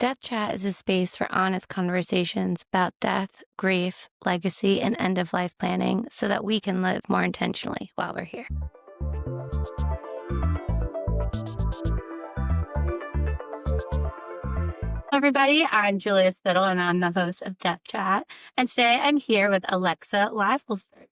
Death Chat is a space for honest conversations about death, grief, legacy, and end of life planning so that we can live more intentionally while we're here. Hello, everybody. I'm Julia Spittle, and I'm the host of Death Chat. And today I'm here with Alexa Livelsberger.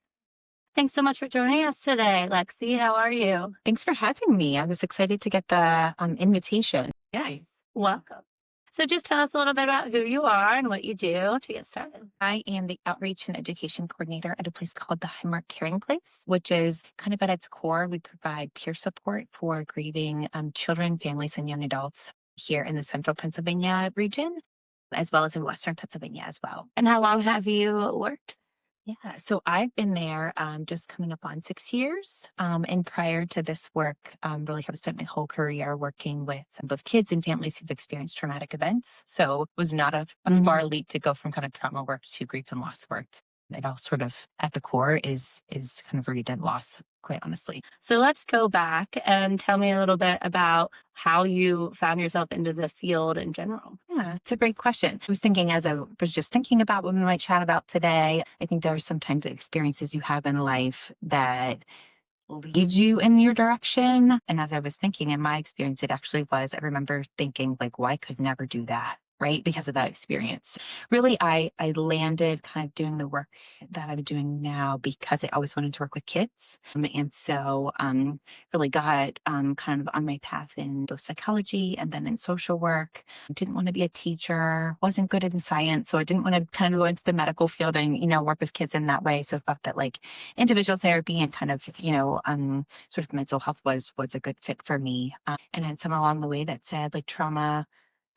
Thanks so much for joining us today, Lexi. How are you? Thanks for having me. I was excited to get the invitation. Yes. Welcome. So just tell us a little bit about who you are and what you do to get started. I am the outreach and education coordinator at a place called the Highmark Caring Place, which is kind of at its core, we provide peer support for grieving children, families, and young adults here in the central Pennsylvania region, as well as in western Pennsylvania as well. And how long have you worked? Yeah, so I've been there just coming up on 6 years. And prior to this work, really have spent my whole career working with both kids and families who've experienced traumatic events. So it was not a far leap to go from kind of trauma work to grief and loss work. It all sort of at the core is kind of rooted in loss, quite honestly. So let's go back and tell me a little bit about how you found yourself into the field in general. Yeah, it's a great question. I was thinking as I was just thinking about what we might chat about today, I think there are sometimes experiences you have in life that lead you in your direction. And as I was thinking in my experience, it actually was, I remember thinking like, well, I could never do that. Right. Because of that experience. Really, I landed kind of doing the work that I'm doing now because I always wanted to work with kids. And so really got kind of on my path in both psychology and then in social work. Didn't want to be a teacher, wasn't good in science. So I didn't want to kind of go into the medical field and, work with kids in that way. So I thought that like individual therapy and kind of, sort of mental health was a good fit for me. And then someone along the way that said like trauma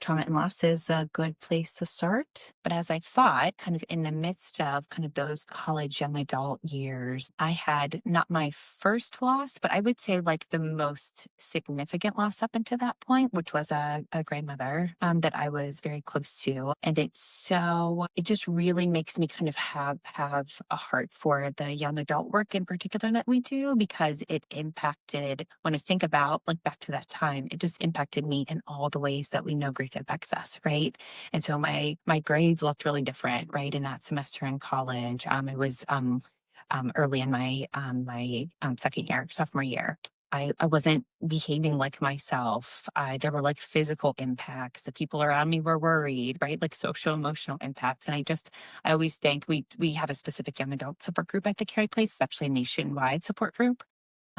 and loss is a good place to start. But as I thought, kind of in the midst of kind of those college young adult years, I had not my first loss, but I would say like the most significant loss up until that point, which was a grandmother that I was very close to. And it just really makes me kind of have a heart for the young adult work in particular that we do, because it impacted, when I think about like back to that time, it just impacted me in all the ways that we know grief impacts us, right? And so my grades looked really different, right? In that semester in college, it was early in my second year, sophomore year. I wasn't behaving like myself. There were like physical impacts. The people around me were worried, right? Like social, emotional impacts. And I always think we have a specific young adult support group at the Caring Place. It's actually a nationwide support group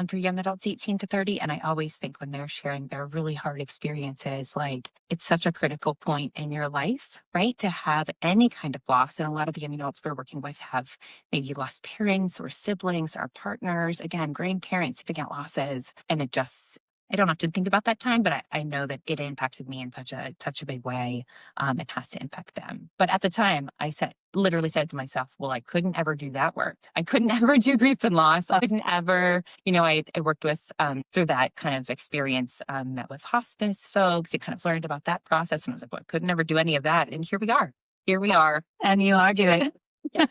for young adults 18 to 30. And I always think when they're sharing their really hard experiences, like it's such a critical point in your life, right? To have any kind of loss. And a lot of the young adults we're working with have maybe lost parents or siblings or partners, again, grandparents, significant losses. And I don't often think about that time, but I know that it impacted me in such a big way. It has to impact them. But at the time, I literally said to myself, well, I couldn't ever do that work. I couldn't ever do grief and loss. I couldn't ever, I worked with, through that kind of experience, met with hospice folks. I kind of learned about that process. And I was like, well, I couldn't ever do any of that. And here we are. And you are doing it. Yes.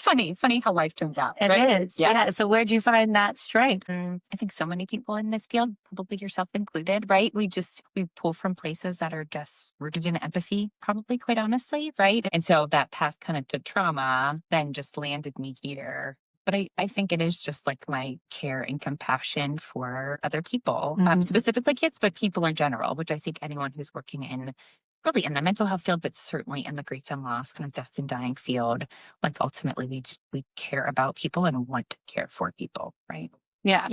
Funny how life turns out. It right? is. Yeah. So where'd you find that strength? I think so many people in this field, probably yourself included, right? We pull from places that are just rooted in empathy, probably, quite honestly, right? And so that path kind of to trauma then just landed me here. But I think it is just like my care and compassion for other people, specifically kids, but people in general, which I think anyone who's working really in the mental health field, but certainly in the grief and loss, kind of death and dying field, like ultimately we care about people and want to care for people, right? Yeah.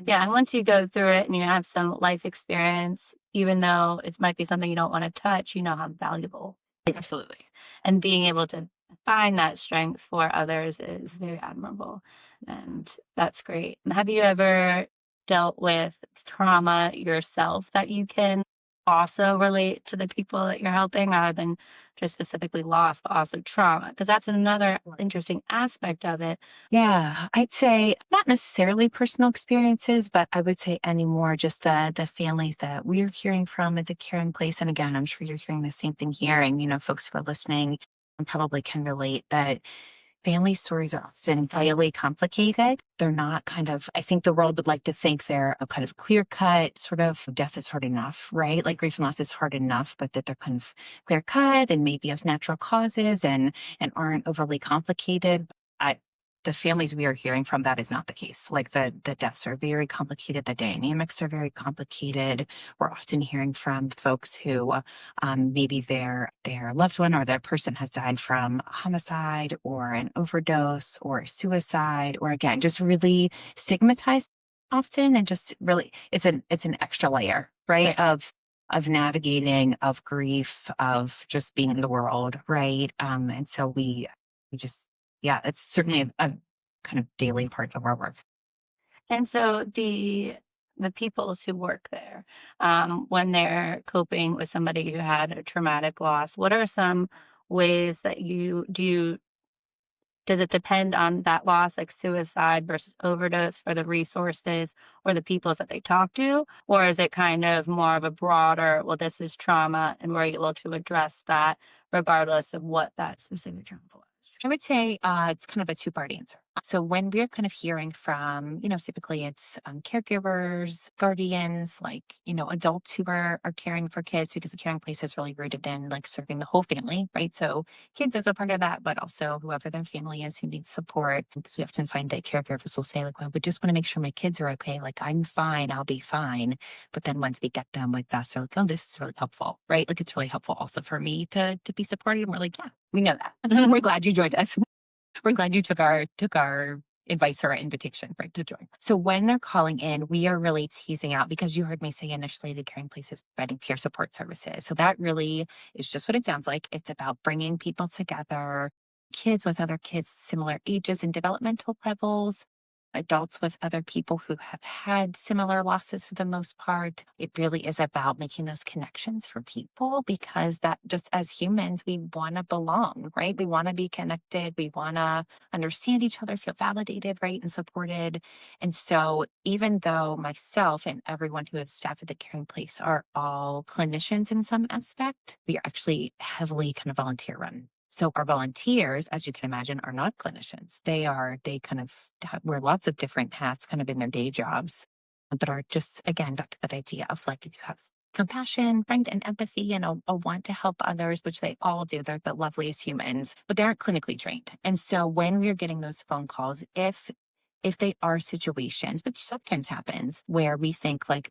And once you go through it and you have some life experience, even though it might be something you don't want to touch, you know how valuable it is. Absolutely. And being able to find that strength for others is very admirable. And that's great. And have you ever dealt with trauma yourself that you can also relate to the people that you're helping, rather than just specifically loss, but also trauma? Because that's another interesting aspect of it. Yeah, I'd say not necessarily personal experiences, but I would say anymore just the families that we're hearing from at the Caring Place. And again, I'm sure you're hearing the same thing here. And, folks who are listening probably can relate that family stories are often highly complicated. They're not kind of, I think the world would like to think they're a kind of clear cut sort of death is hard enough, right? Like grief and loss is hard enough, but that they're kind of clear cut and maybe of natural causes and aren't overly complicated. The families we are hearing from, that is not the case. Like the deaths are very complicated. The dynamics are very complicated. We're often hearing from folks who maybe their loved one or their person has died from a homicide or an overdose or suicide, or again, just really stigmatized often, and just really it's an extra layer, right? Of navigating, of grief, of just being in the world, right? And so we just, yeah, it's certainly a kind of daily part of our work. And so the people who work there, when they're coping with somebody who had a traumatic loss, what are some ways that you do? Does it depend on that loss, like suicide versus overdose, for the resources or the people that they talk to? Or is it kind of more of a broader, well, this is trauma, and we're able to address that regardless of what that specific trauma was? I would say it's kind of a two-part answer. So when we're kind of hearing from, typically it's caregivers, guardians, like, adults who are caring for kids, because the caring place is really rooted in like serving the whole family, right? So kids as a part of that, but also whoever their family is who needs support. Because we often find that caregivers will say like, well, we just want to make sure my kids are okay. Like, I'm fine, I'll be fine. But then once we get them like that, they're like, oh, this is really helpful, right? Like, it's really helpful also for me to be supported. And we're like, yeah, we know that. We're glad you joined us. We're glad you took our advice or our invitation, right, to join. So when they're calling in, we are really teasing out, because you heard me say initially the Caring Place is providing peer support services. So that really is just what it sounds like. It's about bringing people together, kids with other kids similar ages and developmental levels, adults with other people who have had similar losses for the most part. It really is about making those connections for people, because that, just as humans, we want to belong, right? We want to be connected. We want to understand each other, feel validated, right? And supported. And so even though myself and everyone who has staffed at the Caring Place are all clinicians in some aspect, we are actually heavily kind of volunteer run. So our volunteers, as you can imagine, are not clinicians. They kind of wear lots of different hats kind of in their day jobs, but are just, again, back to that idea of like, if you have compassion, right, and empathy and a want to help others, which they all do. They're the loveliest humans, but they aren't clinically trained. And so when we're getting those phone calls, if they are situations, which sometimes happens, where we think like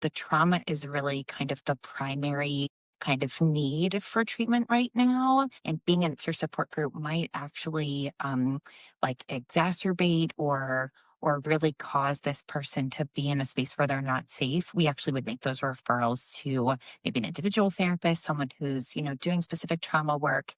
the trauma is really kind of the primary kind of need for treatment right now, and being in a peer support group might actually like exacerbate or really cause this person to be in a space where they're not safe, we actually would make those referrals to maybe an individual therapist, someone who's, doing specific trauma work.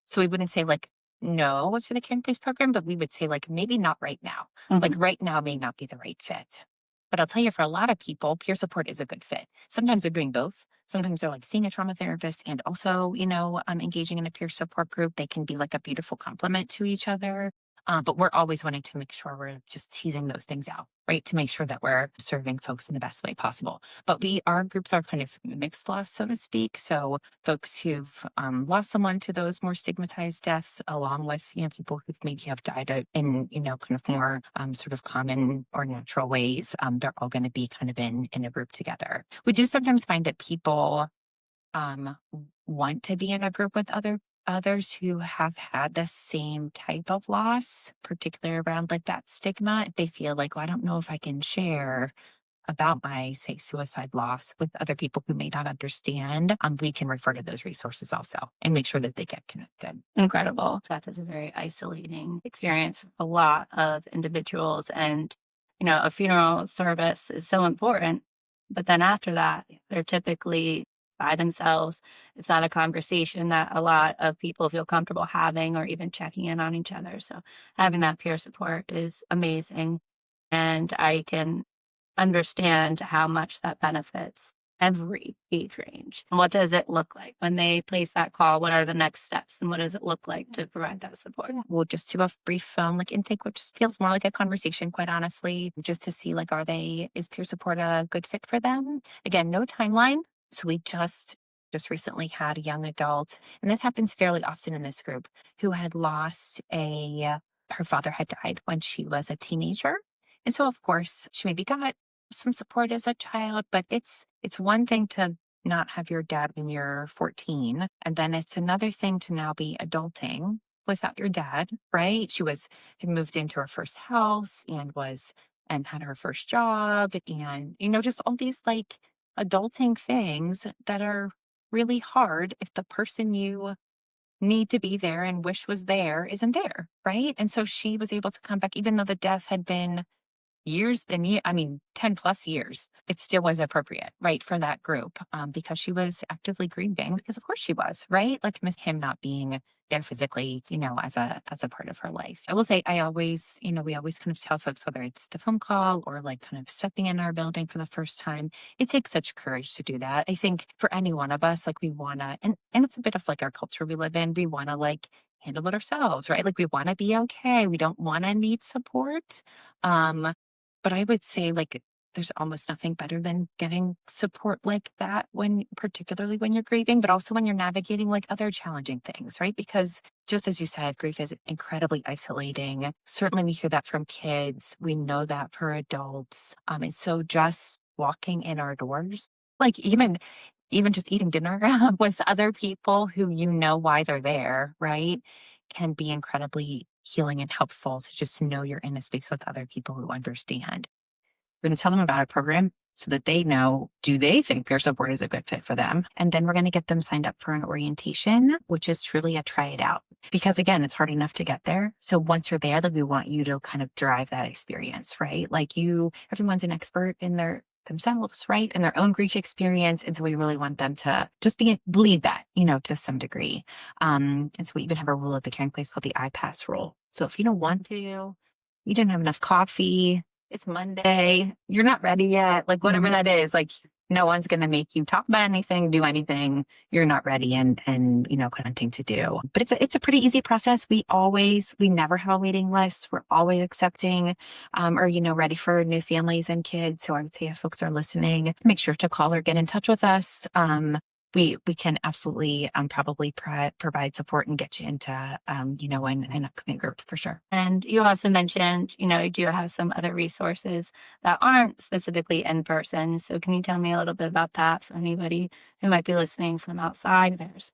So we wouldn't say like no to the Caring Place program, but we would say like maybe not right now. Like right now may not be the right fit. But I'll tell you, for a lot of people, peer support is a good fit. Sometimes they're doing both. Sometimes they're like seeing a trauma therapist and also, engaging in a peer support group. They can be like a beautiful complement to each other. But we're always wanting to make sure we're just teasing those things out, right? To make sure that we're serving folks in the best way possible. But our groups are kind of mixed loss, so to speak. So folks who've lost someone to those more stigmatized deaths, along with, people who maybe have died in, kind of more sort of common or natural ways, they're all going to be kind of in a group together. We do sometimes find that people want to be in a group with others who have had the same type of loss, particularly around like that stigma. If they feel like, well, I don't know if I can share about my, say, suicide loss with other people who may not understand, we can refer to those resources also and make sure that they get connected. Incredible. That is a very isolating experience for a lot of individuals. And, a funeral service is so important. But then after that, they're typically by themselves. It's not a conversation that a lot of people feel comfortable having or even checking in on each other. So having that peer support is amazing. And I can understand how much that benefits every age range. And what does it look like when they place that call? What are the next steps, and what does it look like to provide that support? We'll just do a brief phone like intake, which feels more like a conversation, quite honestly, just to see like, is peer support a good fit for them? Again, no timeline. So we just just recently had a young adult, and this happens fairly often in this group, who had lost her father had died when she was a teenager. And so of course she maybe got some support as a child, but it's one thing to not have your dad when you're 14. And then it's another thing to now be adulting without your dad, right? Had moved into her first house and had her first job and, just all these like adulting things that are really hard if the person you need to be there and wish was there isn't there, right? And so she was able to come back, even though the death had been years and 10 plus years, it still was appropriate, right, for that group, because she was actively grieving, because of course she was, right? Like miss him not being there physically, as a part of her life. I will say, we always kind of tell folks, whether it's the phone call or like kind of stepping in our building for the first time, it takes such courage to do that. I think for any one of us, like we want to, and it's a bit of like our culture we live in, we want to like handle it ourselves, right? Like we want to be okay. We don't want to need support. But I would say like there's almost nothing better than getting support like that particularly when you're grieving, but also when you're navigating like other challenging things, right? Because just as you said, grief is incredibly isolating. Certainly we hear that from kids. We know that for adults. And so just walking in our doors, like even just eating dinner with other people who why they're there, right, can be incredibly healing and helpful to just know you're in a space with other people who understand. We're going to tell them about a program so that they know, do they think peer support is a good fit for them? And then we're going to get them signed up for an orientation, which is truly a try it out. Because again, it's hard enough to get there. So once you're there, we want you to kind of drive that experience, right? Like everyone's an expert in themselves, right? In their own grief experience. And so we really want them to just lead that, to some degree. And so we even have a rule at the Caring Place called the I-Pass rule. So if you don't want to, you didn't have enough coffee, it's Monday, you're not ready yet, like whatever that is, like no one's going to make you talk about anything, do anything you're not ready and wanting to do. But it's a pretty easy process. We never have a waiting list. We're always accepting or ready for new families and kids. So I would say if folks are listening, make sure to call or get in touch with us. We can absolutely probably provide support and get you into an upcoming group for sure. And you also mentioned, you do have some other resources that aren't specifically in person. So can you tell me a little bit about that for anybody who might be listening from outside theirs?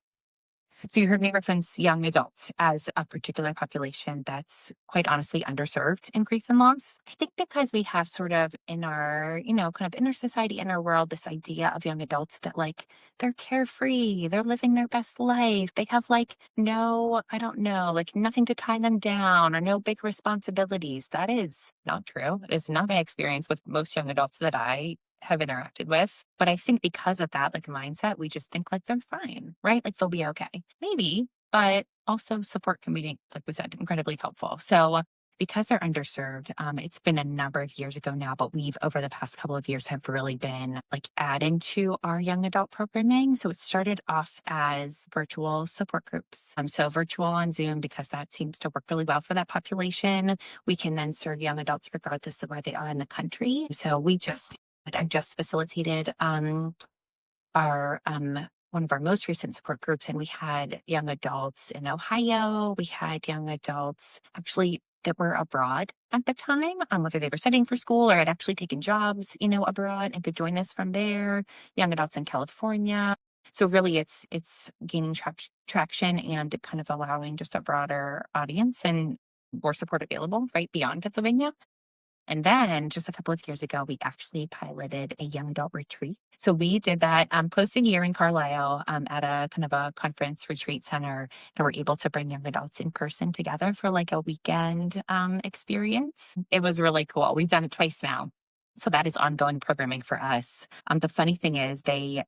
So you heard me reference young adults as a particular population that's quite honestly underserved in grief and loss. I think because we have sort of in our, kind of inner society, inner world, this idea of young adults that like they're carefree, they're living their best life. They have like nothing to tie them down or no big responsibilities. That is not true. It is not my experience with most young adults that I have interacted with. But I think because of that like mindset, we just think like they're fine, right? Like they'll be okay. Maybe, but also support can be, like we said, incredibly helpful. So because they're underserved, it's been a number of years ago now, but we've over the past couple of years have really been like adding to our young adult programming. So it started off as virtual support groups. So virtual on Zoom, because that seems to work really well for that population. We can then serve young adults regardless of where they are in the country. So I just facilitated our one of our most recent support groups, and we had young adults in Ohio. We had young adults actually that were abroad at the time, whether they were studying for school or had actually taken jobs, abroad and could join us from there. Young adults in California. So really, it's gaining traction and kind of allowing just a broader audience and more support available right beyond Pennsylvania. And then just a couple of years ago, we actually piloted a young adult retreat. So we did that close to here in Carlisle at a kind of a conference retreat center. And we're able to bring young adults in person together for like a weekend experience. It was really cool. We've done it twice now. So that is ongoing programming for us. The funny thing is they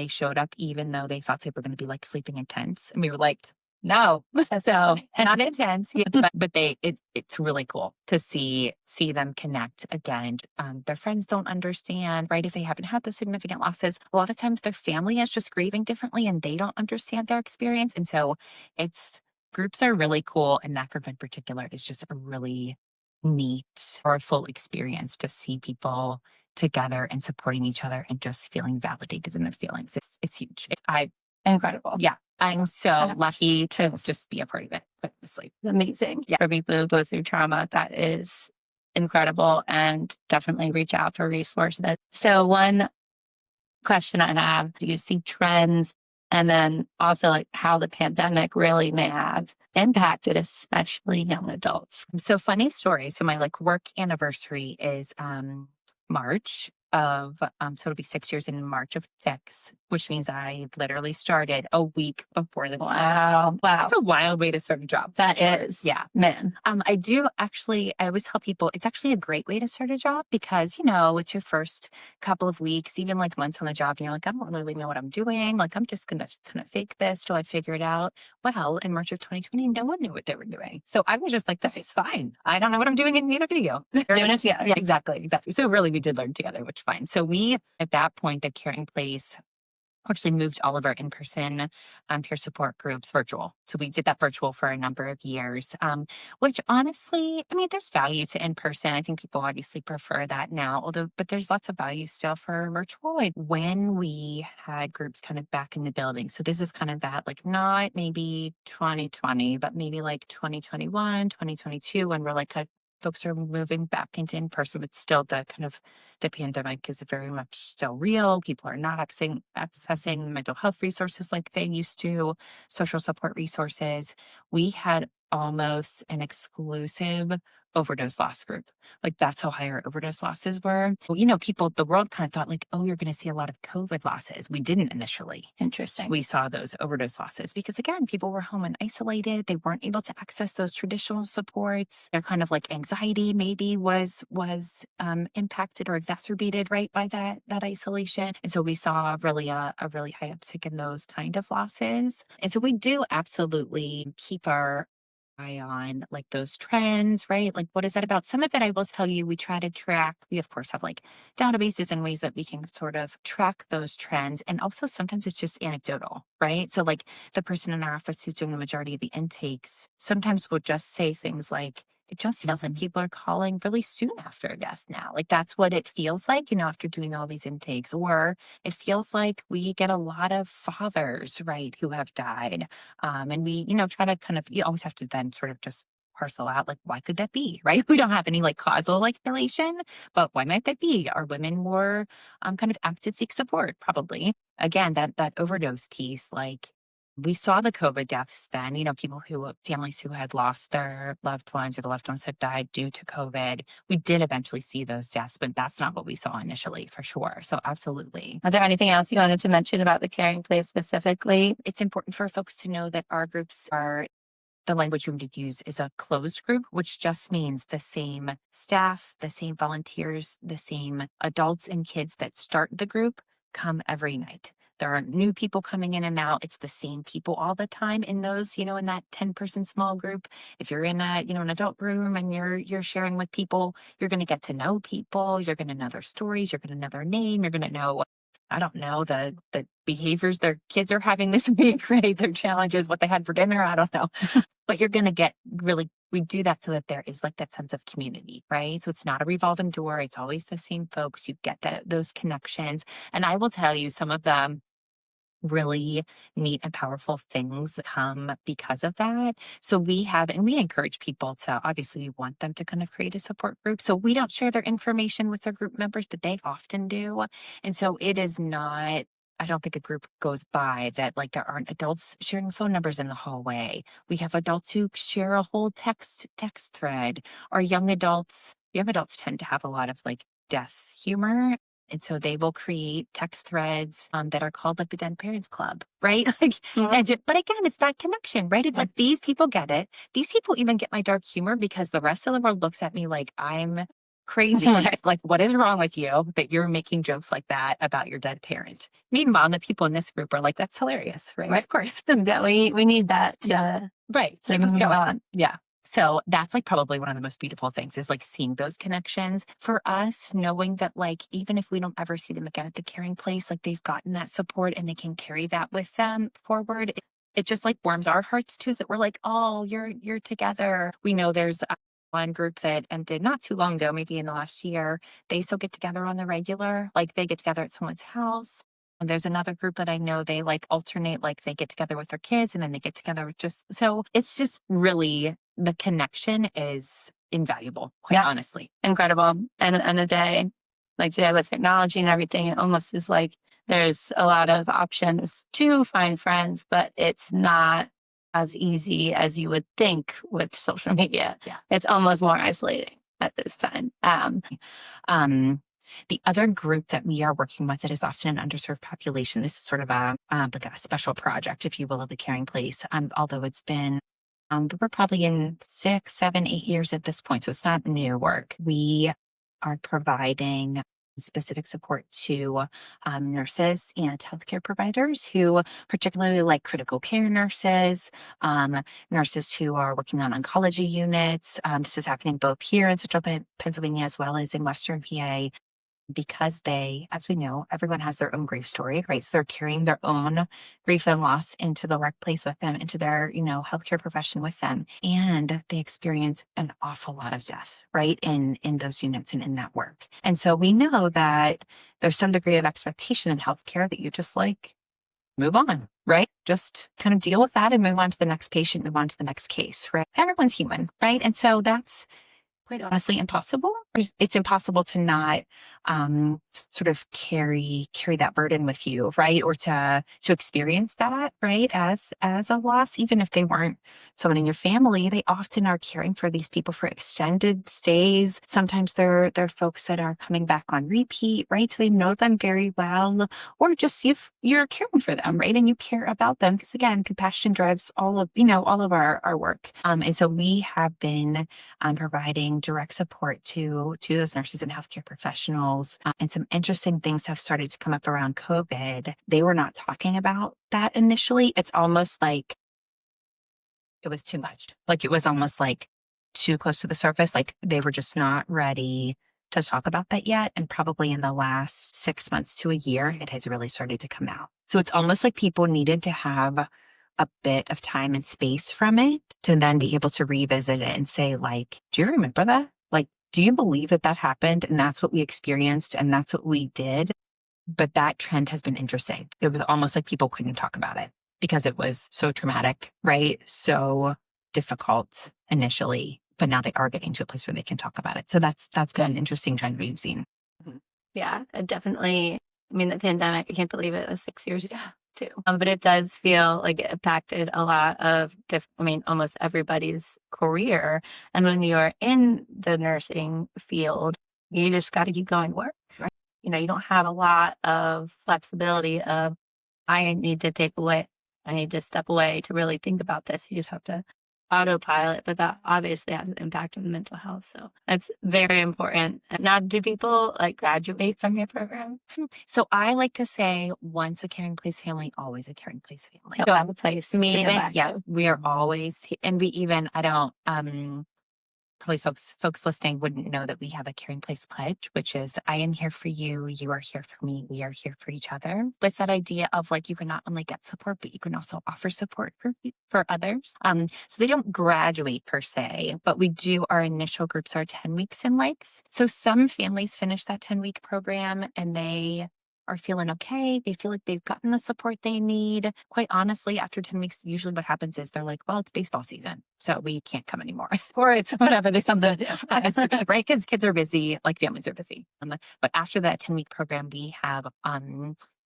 showed up even though they thought they were going to be like sleeping in tents. And we were like, no, so not intense, but it's really cool to see them connect again. Their friends don't understand, right? If they haven't had those significant losses, a lot of times their family is just grieving differently and they don't understand their experience. And so groups are really cool. And that group in particular is just a really neat or full experience to see people together and supporting each other and just feeling validated in their feelings. It's huge. Incredible. Yeah. I'm so lucky to just be a part of it, honestly. Amazing. Yeah. For people who go through trauma, that is incredible, and definitely reach out for resources. So one question I have, do you see trends, and then also like how the pandemic really may have impacted especially young adults? So funny story. So my like work anniversary is March of so it'll be 6 years in March of 6, which means I literally started a week before the pandemic. Wow. That's a wild way to start a job. That is. Yeah. Man. I do actually, I always tell people it's actually a great way to start a job because, it's your first couple of weeks, even like months on the job, and you're like, I don't really know what I'm doing. Like, I'm just going to kind of fake this till I figure it out. Well, in March of 2020, no one knew what they were doing. So I was just like, this is fine. I don't know what I'm doing, and neither do you. Doing it together. Yeah, exactly. So really, we did learn together, which is fine. So we, at that point, the Caring Place actually moved all of our in-person peer support groups virtual. So we did that virtual for a number of years, which honestly, I mean, there's value to in-person. I think people obviously prefer that now, but there's lots of value still for virtual. Like when we had groups kind of back in the building. So this is kind of that, like not maybe 2020, but maybe like 2021, 2022, when we're like, folks are moving back into in-person, but still the pandemic is very much still real. People are not accessing mental health resources like they used to, social support resources. We had almost an exclusive overdose loss group. Like that's how high our overdose losses were. Well, people, the world kind of thought like, oh, you're going to see a lot of COVID losses. We didn't initially. Interesting. We saw those overdose losses because again, people were home and isolated. They weren't able to access those traditional supports. Their kind of like anxiety maybe was impacted or exacerbated right by that isolation. And so we saw really a really high uptick in those kind of losses. And so we do absolutely keep our eye on like those trends, right? Like what is that about? Some of it I will tell you, we try to track. We of course have like databases and ways that we can sort of track those trends. And also sometimes it's just anecdotal, right? So like the person in our office who's doing the majority of the intakes sometimes will just say things like, it just feels like people are calling really soon after a death now. Like that's what it feels like, after doing all these intakes. Or it feels like we get a lot of fathers, right, who have died. And we, try to kind of, you always have to then sort of just parcel out, like, why could that be, right? We don't have any like causal like relation, but why might that be? Are women more kind of apt to seek support? Probably. Again, that overdose piece, like, we saw the COVID deaths then, families who had lost their loved ones or the loved ones had died due to COVID. We did eventually see those deaths, but that's not what we saw initially for sure. So absolutely. Was there anything else you wanted to mention about the Caring Place specifically? It's important for folks to know that our groups the language we would use is a closed group, which just means the same staff, the same volunteers, the same adults and kids that start the group come every night. There aren't new people coming in and out. It's the same people all the time in those, in that 10-person small group. If you're in an adult room and you're sharing with people, you're going to get to know people. You're going to know their stories. You're going to know their name. You're going to know, I don't know, the behaviors their kids are having this week, right? Their challenges, what they had for dinner. I don't know. But you're going to get we do that so that there is like that sense of community, right? So it's not a revolving door. It's always the same folks. You get those connections. And I will tell you, some of them really neat and powerful things come because of that. So we encourage people to, obviously we want them to kind of create a support group. So we don't share their information with their group members, but they often do. And so it is not, I don't think a group goes by that like there aren't adults sharing phone numbers in the hallway. We have adults who share a whole text thread, or young adults tend to have a lot of like death humor. And so they will create text threads that are called like the Dead Parents Club, right? But again, it's that connection, right? It's like these people get it. These people even get my dark humor because the rest of the world looks at me like I'm crazy. Like, what is wrong with you that you're making jokes like that about your dead parent? Meanwhile, the people in this group are like, that's hilarious, right? Of course. Yeah, we need that right. to move on. Yeah. So that's like probably one of the most beautiful things is like seeing those connections for us, knowing that like, even if we don't ever see them again at the Caring Place, like they've gotten that support and they can carry that with them forward. It just like warms our hearts too, that we're like, oh, you're together. We know there's one group that ended not too long ago, maybe in the last year, they still get together on the regular, like they get together at someone's house. And there's another group that I know they like alternate, like they get together with their kids and then they get together with so it's just really, the connection is invaluable, quite honestly. Incredible. And a day like today with technology and everything, it almost is like there's a lot of options to find friends, but it's not as easy as you would think with social media. Yeah. It's almost more isolating at this time. The other group that we are working with that is often an underserved population. This is sort of like a special project, if you will, of the Caring Place. Although it's been, we're probably in 6, 7, 8 years at this point, so it's not new work. We are providing specific support to nurses and healthcare providers who, particularly like critical care nurses, nurses who are working on oncology units. This is happening both here in Central Pennsylvania as well as in Western PA. Because they, as we know, everyone has their own grief story, right? So they're carrying their own grief and loss into the workplace with them, into their, healthcare profession with them. And they experience an awful lot of death, right? In those units and in that work. And so we know that there's some degree of expectation in healthcare that you just like move on, right? Just kind of deal with that and move on to the next patient, move on to the next case, right? Everyone's human, right? And so that's quite honestly impossible. It's impossible to not sort of carry that burden with you, right? Or to experience that, right? As a loss, even if they weren't someone in your family, they often are caring for these people for extended stays. Sometimes they're folks that are coming back on repeat, right? So they know them very well, or just you're caring for them, right? And you care about them because again, compassion drives all of our work. And so we have been providing direct support to those nurses and healthcare professionals. And some interesting things have started to come up around COVID. They were not talking about that initially. It's almost like it was too much. Like it was almost like too close to the surface. Like they were just not ready to talk about that yet. And probably in the last 6 months to a year, it has really started to come out. So it's almost like people needed to have a bit of time and space from it to then be able to revisit it and say, like, do you remember that? Like, do you believe that happened? And that's what we experienced and that's what we did. But that trend has been interesting. It was almost like people couldn't talk about it because it was so traumatic, right? So difficult initially, but now they are getting to a place where they can talk about it. So that's been an interesting trend we've seen. Yeah, definitely. I mean, the pandemic, I can't believe it was 6 years ago too. But it does feel like it impacted a lot of almost everybody's career. And when you're in the nursing field, you just got to keep going to work. Right? You don't have a lot of flexibility of, I need to step away to really think about this. You just have to autopilot, but that obviously has an impact on mental health. So that's very important. Now, do people like graduate from your program? So I like to say, once a Caring Place family, always a Caring Place family. You'll have a place to go back to. We are always, and we even, I don't, probably folks listening wouldn't know that we have a Caring Place pledge, which is, I am here for you, you are here for me, we are here for each other. With that idea of like, you can not only get support, but you can also offer support for others. So they don't graduate per se, but we do, our initial groups are 10 weeks in length. So some families finish that 10-week program and they are feeling okay. They feel like they've gotten the support they need. Quite honestly, after 10 weeks, usually what happens is they're like, well, it's baseball season, so we can't come anymore. Or it's whatever, there's something, right? Because kids are busy, like families are busy. But after that 10-week program, we have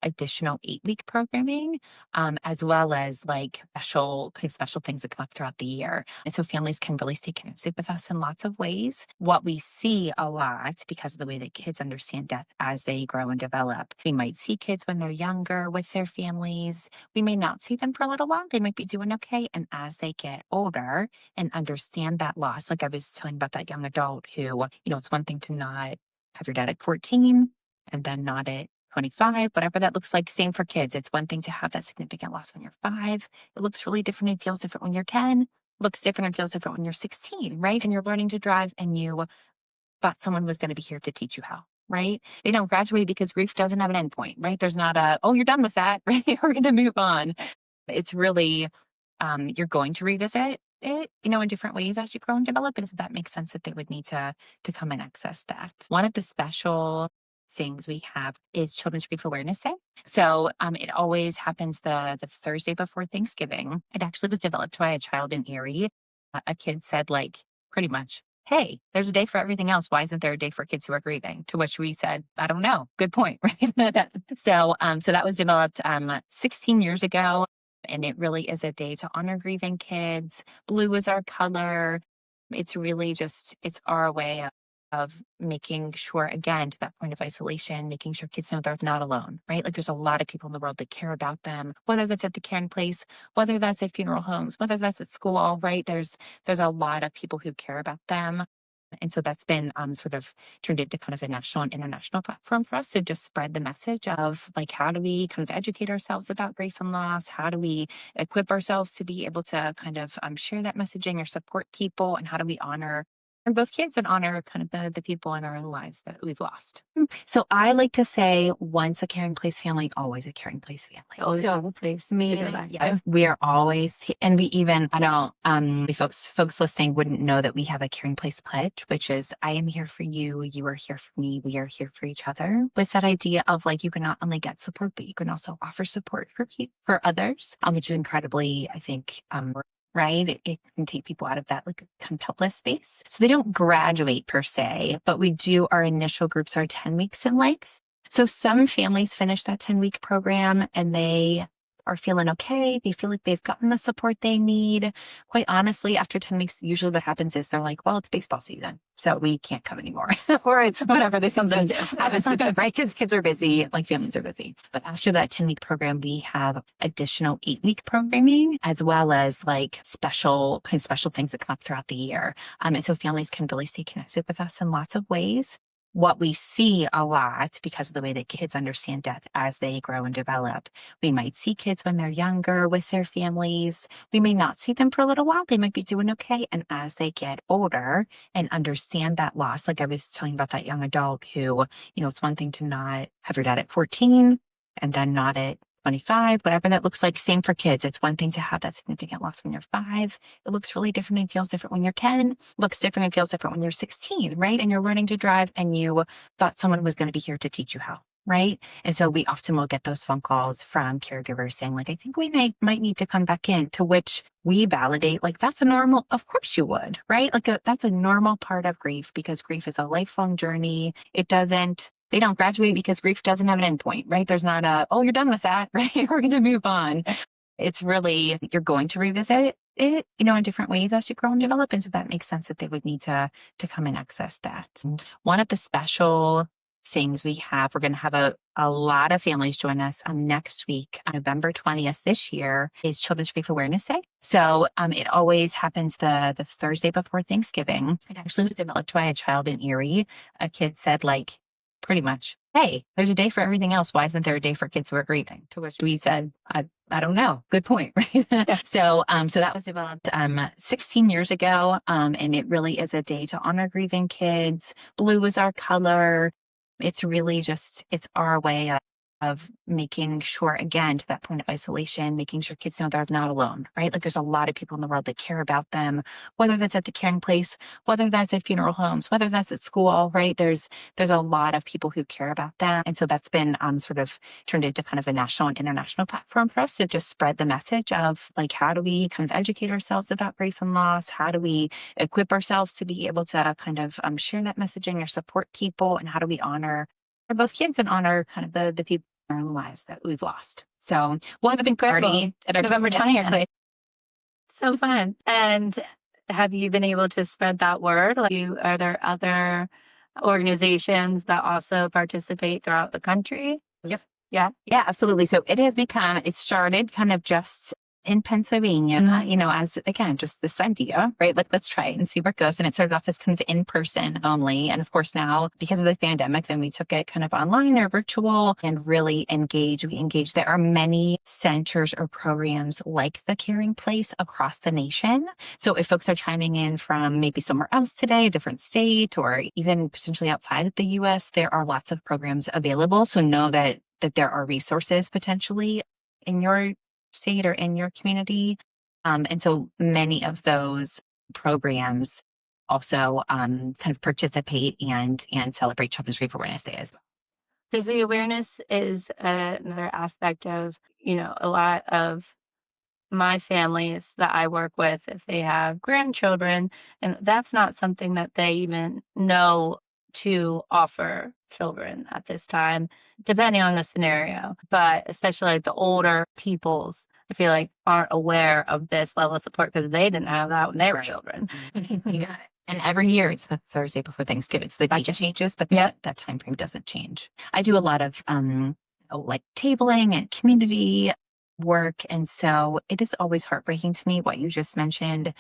additional 8-week programming, as well as like special things that come up throughout the year. And so families can really stay connected with us in lots of ways. What we see a lot, because of the way that kids understand death as they grow and develop, we might see kids when they're younger with their families. We may not see them for a little while. They might be doing okay. And as they get older and understand that loss, like I was telling about that young adult who, it's one thing to not have your dad at 14 and then not at 25, whatever that looks like. Same for kids. It's one thing to have that significant loss when you're 5. It looks really different and feels different when you're 10. Looks different and feels different when you're 16, right? And you're learning to drive and you thought someone was going to be here to teach you how, right? They don't graduate because grief doesn't have an endpoint, right? There's not oh, you're done with that, right? We're going to move on. It's really, you're going to revisit it, in different ways as you grow and develop. And so that makes sense that they would need to come and access that. One of the special things we have is Children's Grief Awareness Day. So it always happens the Thursday before Thanksgiving. It actually was developed by a child in Erie. A kid said, like, pretty much, hey, there's a day for everything else. Why isn't there a day for kids who are grieving? To which we said, I don't know. Good point, right? So that was developed 16 years ago. And it really is a day to honor grieving kids. Blue is our color. It's really just, it's our way of making sure, again, to that point of isolation, making sure kids know they're not alone, right? Like there's a lot of people in the world that care about them, whether that's at the caring place, whether that's at funeral homes, whether that's at school, right? There's a lot of people who care about them. And so that's been sort of turned into kind of a national and international platform for us to just spread the message of like, how do we kind of educate ourselves about grief and loss? How do we equip ourselves to be able to kind of share that messaging or support people? And how do we honor both kids and honor kind of the people in our own lives that we've lost? So I like to say, once a caring place family, always a caring place family. Always have a place to go back to. We are always, and we even, I don't, folks listening wouldn't know that we have a caring place pledge, which is, I am here for you, you are here for me, we are here for each other. With that idea of like, you can not only get support, but you can also offer support for others, which is incredibly, I think, right? It can take people out of that like kind of helpless space. So they don't graduate per se, but we do, our initial groups are 10 weeks in length. So some families finish that 10-week program and they are feeling okay. They feel like they've gotten the support they need. Quite honestly, after 10 weeks, usually what happens is they're like, well, it's baseball season, so we can't come anymore. Or it's whatever the season happens to be, right? Because kids are busy, like families are busy. But after that 10-week program, we have additional 8-week programming, as well as like special things that come up throughout the year. And so families can really stay connected with us in lots of ways. What we see a lot, because of the way that kids understand death as they grow and develop, we might see kids when they're younger with their families. We may not see them for a little while. They might be doing okay. And as they get older and understand that loss, like I was telling about that young adult who, it's one thing to not have your dad at 14 and then not at 25, whatever that looks like. Same for kids. It's one thing to have that significant loss when you're 5. It looks really different and feels different when you're 10. Looks different and feels different when you're 16, right? And you're learning to drive and you thought someone was going to be here to teach you how, right? And so we often will get those phone calls from caregivers saying like, I think we might need to come back in, to which we validate, like, that's a normal, of course you would, right? Like that's a normal part of grief, because grief is a lifelong journey. They don't graduate because grief doesn't have an endpoint, right? There's not oh, you're done with that, right? We're going to move on. It's really, you're going to revisit it, in different ways as you grow and develop. And so that makes sense that they would need to come and access that. One of the special things we have, we're going to have a lot of families join us next week on November 20th this year, is Children's Grief Awareness Day. So it always happens the Thursday before Thanksgiving. It actually was developed by a child in Erie. A kid said, like, pretty much, hey, there's a day for everything else. Why isn't there a day for kids who are grieving? To which we said, I don't know. Good point, right? Yeah. So that was developed 16 years ago. And it really is a day to honor grieving kids. Blue is our color. It's really just, it's our way of making sure, again, to that point of isolation, making sure kids know they're not alone, right? Like there's a lot of people in the world that care about them, whether that's at the caring place, whether that's at funeral homes, whether that's at school, right? There's a lot of people who care about them. And so that's been sort of turned into kind of a national and international platform for us to just spread the message of like, how do we kind of educate ourselves about grief and loss? How do we equip ourselves to be able to kind of share that messaging or support people? And how do we honor both kids and honor kind of the people in our own lives that we've lost? So we'll have a big party at our November 20th. So fun. And have you been able to spread that word? Are there other organizations that also participate throughout the country? Yep. Yeah. Yeah, absolutely. So it started kind of just in Pennsylvania, as, again, just this idea, right? Like, let's try it and see where it goes. And it started off as kind of in person only. And of course, now because of the pandemic, then we took it kind of online or virtual and really we engage. There are many centers or programs like the Caring Place across the nation. So if folks are chiming in from maybe somewhere else today, a different state, or even potentially outside of the US, there are lots of programs available. So know that there are resources potentially in your state or in your community. And so many of those programs also kind of participate and celebrate Children's Grief Awareness Day as well. Because the awareness is another aspect of, a lot of my families that I work with, if they have grandchildren, and that's not something that they even know to offer children at this time, depending on the scenario. But especially like the older peoples, I feel like aren't aware of this level of support because they didn't have that when they were children. You got it. And every year it's the Thursday before Thanksgiving. So the date changes, but that time frame doesn't change. I do a lot of like tabling and community work. And so it is always heartbreaking to me what you just mentioned.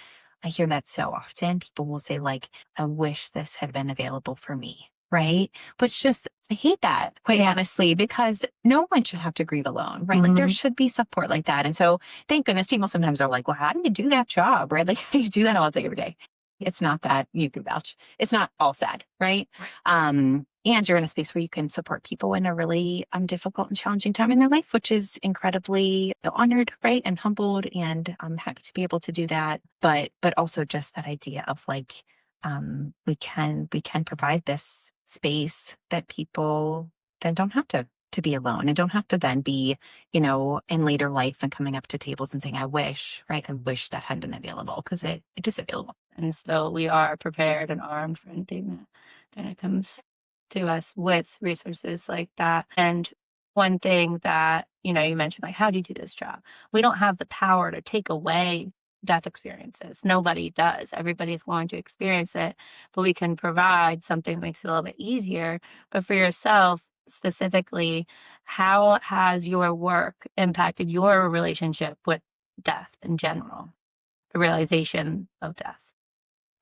I hear that so often. People will say, like, I wish this had been available for me. Right. But it's just, I hate that, quite honestly, because no one should have to grieve alone. Right. Like there should be support like that. And so thank goodness people sometimes are like, well, how do you do that job? Right. Like how do you do that all day, every day? It's not that, you can vouch. It's not all sad. Right. And you're in a space where you can support people in a really difficult and challenging time in their life, which is incredibly honored, right, and humbled, and I'm happy to be able to do that. But also just that idea of like we can provide this space that people then don't have to be alone and don't have to then be, in later life and coming up to tables and saying, I wish, right? I wish that had been available, because it is available. And so we are prepared and armed for anything that comes to us with resources like that. And one thing that, you mentioned, like, how do you do this job? We don't have the power to take away death experiences. Nobody does. Everybody's going to experience it, but we can provide something that makes it a little bit easier. But for yourself specifically, how has your work impacted your relationship with death in general, the realization of death?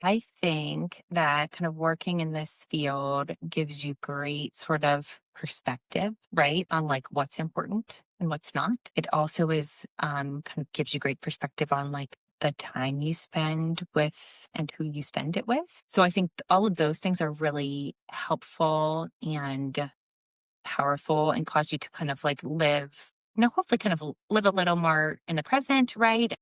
I think that kind of working in this field gives you great sort of perspective, right, on like what's important and what's not. It also is kind of gives you great perspective on like the time you spend with and who you spend it with. So I think all of those things are really helpful and powerful and cause you to kind of like live, hopefully kind of live a little more in the present, right?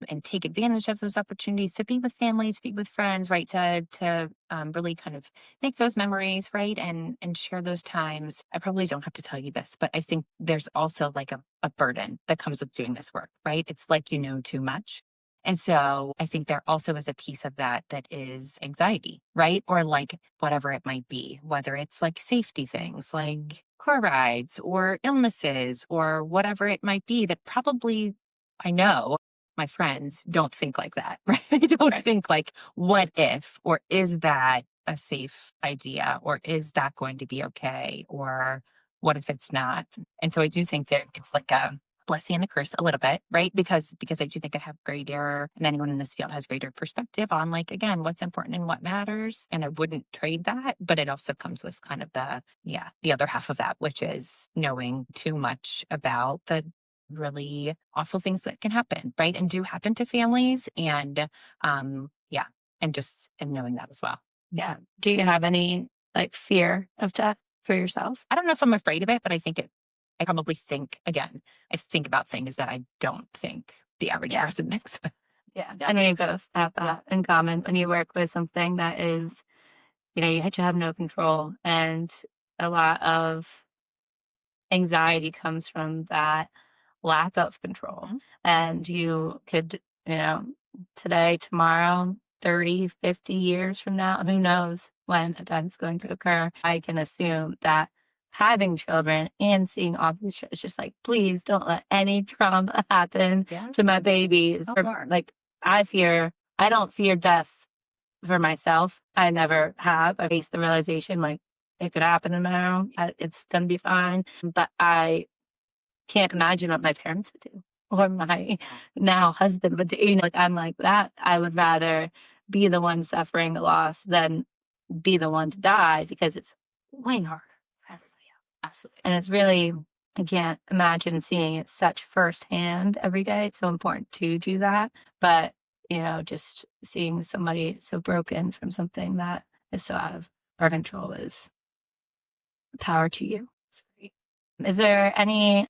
And take advantage of those opportunities to be with families, be with friends, right? To really kind of make those memories, right? And share those times. I probably don't have to tell you this, but I think there's also like a burden that comes with doing this work, right? It's like you know too much. And so I think there also is a piece of that is anxiety, right? Or like whatever it might be, whether it's like safety things like car rides or illnesses or whatever it might be that probably I know my friends don't think like that, right? They don't think like, what if, or is that a safe idea, or is that going to be okay, or what if it's not? And so I do think that it's like a blessing and a curse a little bit, right? Because I do think I have greater, and anyone in this field has greater perspective on like, again, what's important and what matters. And I wouldn't trade that, but it also comes with kind of the other half of that, which is knowing too much about the really awful things that can happen, right? And do happen to families. And and knowing that as well. Yeah. Do you have any like fear of death for yourself? I don't know if I'm afraid of it, but I probably think about things that I don't think the average person thinks. Yeah. I know you both have that in common when you work with something that is, you have no control, and a lot of anxiety comes from that lack of control. And you could, today, tomorrow, 30, 50 years from now, who knows when a death is going to occur. I can assume that having children and seeing all these shows, just like, please don't let any trauma happen to my babies. Like, I don't fear death for myself. I never have. I faced the realization, like, it could happen tomorrow. It's going to be fine. But I can't imagine what my parents would do or my now husband would do. Like, I'm like that. I would rather be the one suffering the loss than be the one to die, because it's way harder. Absolutely. And it's really, I can't imagine seeing it such firsthand every day. It's so important to do that. But, just seeing somebody so broken from something that is so out of our control is power to you. Is there any,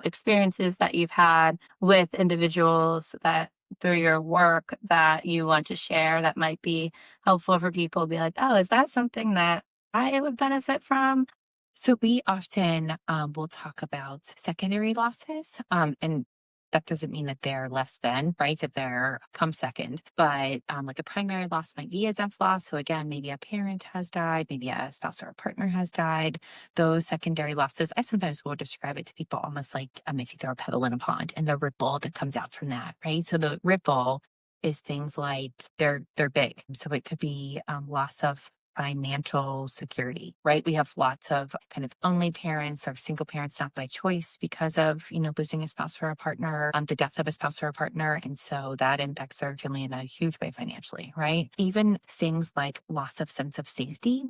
experiences that you've had with individuals that through your work that you want to share that might be helpful for people to be like, oh, is that something that I would benefit from? So we often will talk about secondary losses, and that doesn't mean that they're less than, right? That they're come second, but like a primary loss might be a death loss. So again, maybe a parent has died, maybe a spouse or a partner has died. Those secondary losses, I sometimes will describe it to people almost like if you throw a pebble in a pond and the ripple that comes out from that, right? So the ripple is things like they're big. So it could be loss of financial security, right? We have lots of kind of only parents or single parents, not by choice because of, losing a spouse or a partner, the death of a spouse or a partner. And so that impacts our family in a huge way financially, right? Even things like loss of sense of safety.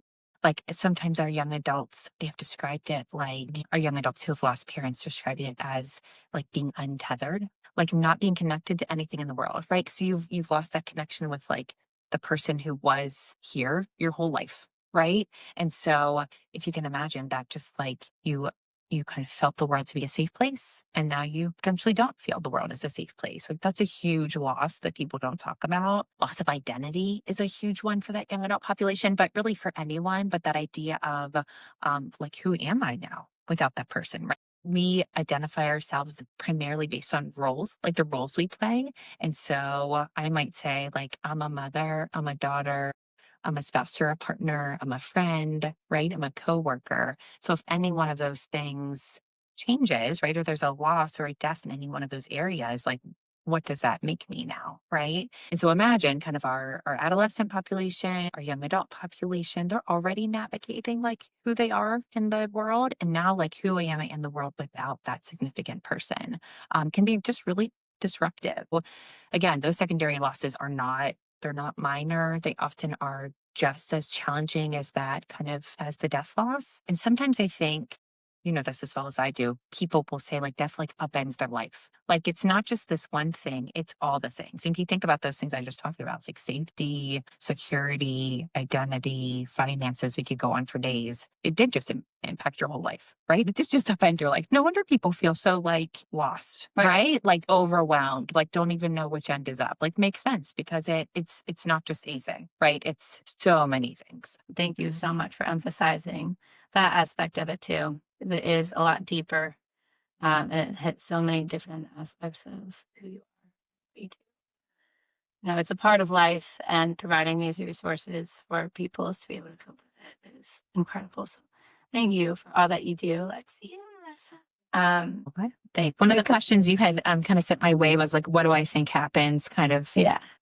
Like sometimes our young adults, they have described it like our young adults who have lost parents describe it as like being untethered, like not being connected to anything in the world, right? So you've lost that connection with like the person who was here your whole life, right? And so if you can imagine that just like you kind of felt the world to be a safe place and now you potentially don't feel the world as a safe place. Like that's a huge loss that people don't talk about. Loss of identity is a huge one for that young adult population, but really for anyone. But that idea of like, who am I now without that person, right? We identify ourselves primarily based on roles, like the roles we play. And so I might say, like, I'm a mother, I'm a daughter, I'm a spouse or a partner, I'm a friend, right? I'm a coworker. So if any one of those things changes, right, or there's a loss or a death in any one of those areas, like, what does that make me now, right? And so imagine kind of our adolescent population, our young adult population, they're already navigating like who they are in the world. And now like who am I in the world without that significant person can be just really disruptive. Well, again, those secondary losses they're not minor. They often are just as challenging as that kind of as the death loss. And sometimes I think, you know this as well as I do, people will say like death like upends their life. Like it's not just this one thing, it's all the things. And if you think about those things I just talked about, like safety, security, identity, finances, we could go on for days. It did just impact your whole life, right? It did just upend your life. No wonder people feel so like lost, right? Like overwhelmed, like don't even know which end is up. Like makes sense because it's not just a thing, right? It's so many things. Thank you so much for emphasizing that aspect of it too. It is a lot deeper, and it hits so many different aspects of who you are. What you do. It's a part of life, and providing these resources for people to be able to cope with it is incredible. So, thank you for all that you do, Lexi. Okay. One of the questions you had kind of sent my way was like, what do I think happens kind of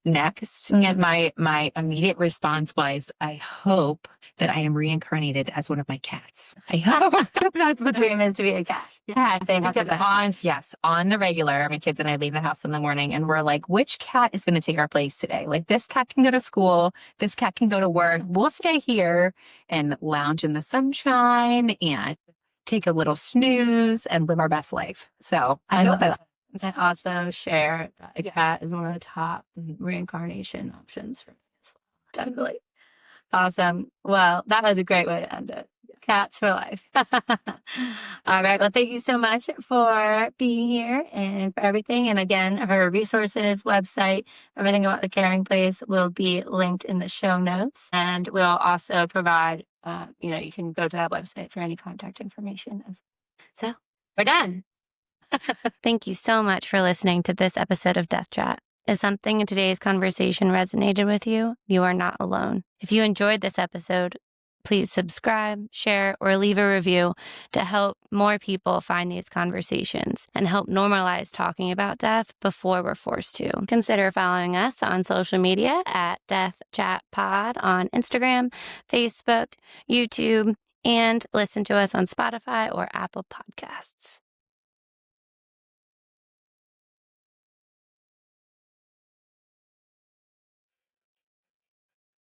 next? And my immediate response was, I hope that I am reincarnated as one of my cats. I hope that's the dream is to be a cat. Yeah, on the regular, my kids and I leave the house in the morning and we're like, which cat is going to take our place today? Like this cat can go to school, this cat can go to work. We'll stay here and lounge in the sunshine and take a little snooze and live our best life. So I hope that. And also share that a cat is one of the top reincarnation options for me as well. Definitely. Awesome. Well, that was a great way to end it. Cats for life. All right. Well, thank you so much for being here and for everything. And again, her resources, website, everything about the Caring Place will be linked in the show notes. And we'll also provide, you can go to that website for any contact information. So we're done. Thank you so much for listening to this episode of Death Chat. If something in today's conversation resonated with you, you are not alone. If you enjoyed this episode, please subscribe, share, or leave a review to help more people find these conversations and help normalize talking about death before we're forced to. Consider following us on social media at Death Chat Pod on Instagram, Facebook, YouTube, and listen to us on Spotify or Apple Podcasts.